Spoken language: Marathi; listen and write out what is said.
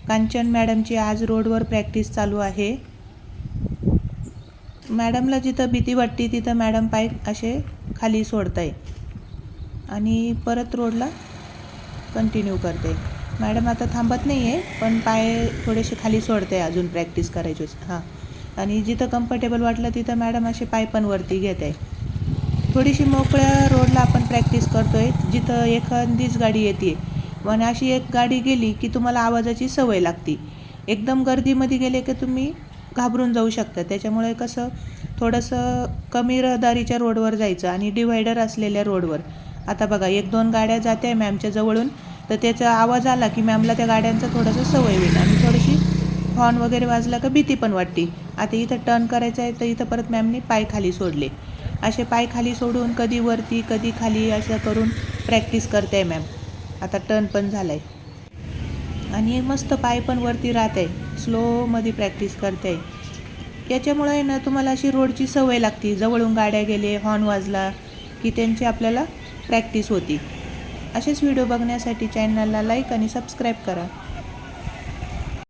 कांचन मॅडमची आज रोडवर प्रॅक्टिस चालू आहे। मॅडमला जिथं भीती वाटते तिथं मॅडम पाय असे खाली सोडताय आणि परत रोडला कंटिन्यू करते। मॅडम आता थांबत नाही आहे, पण पाय थोडेसे खाली सोडते अजून प्रॅक्टिस करायची। हां, आणि जिथं कम्फर्टेबल वाटलं तिथं मॅडम असे पाय पण वरती घेत आहे। थोडीशी मोकळ्या रोडला आपण प्रॅक्टिस करतोय, जिथं एखादीच गाडी येते पण अशी एक गाडी गेली की तुम्हाला आवाजाची सवय लागते। एकदम गर्दीमध्ये गेले की तुम्ही घाबरून जाऊ शकता। त्याच्यामुळे कसं थोडंसं कमी रहदारीच्या रोडवर जायचं आणि डिवायडर असलेल्या रोडवर। आता बघा 1-2 गाड्या जाते आहे मॅमच्या जवळून, तर त्याचा आवाज आला की मॅमला त्या गाड्यांचा थोडंसं सवय होईल आणि थोडीशी हॉर्न वगैरे वाजला का भीती पण वाटते। आता इथं टर्न करायचं आहे तर इथं परत मॅमने पाय खाली सोडले। असे पाय खाली सोडून कधी वरती कधी खाली असं करून प्रॅक्टिस करते आहे मॅम। आता टर्न पण झाला आहे आणि मस्त पाय पण वरती राहत आहे, स्लोमध्ये प्रॅक्टिस करते आहे। याच्यामुळे ना तुम्हाला अशी रोडची सवय लागते, जवळून गाड्या गेले हॉर्न वाजला की त्यांची आपल्याला प्रॅक्टिस होती। असेच व्हिडिओ बघण्यासाठी चॅनलला लाईक आणि सबस्क्राईब करा।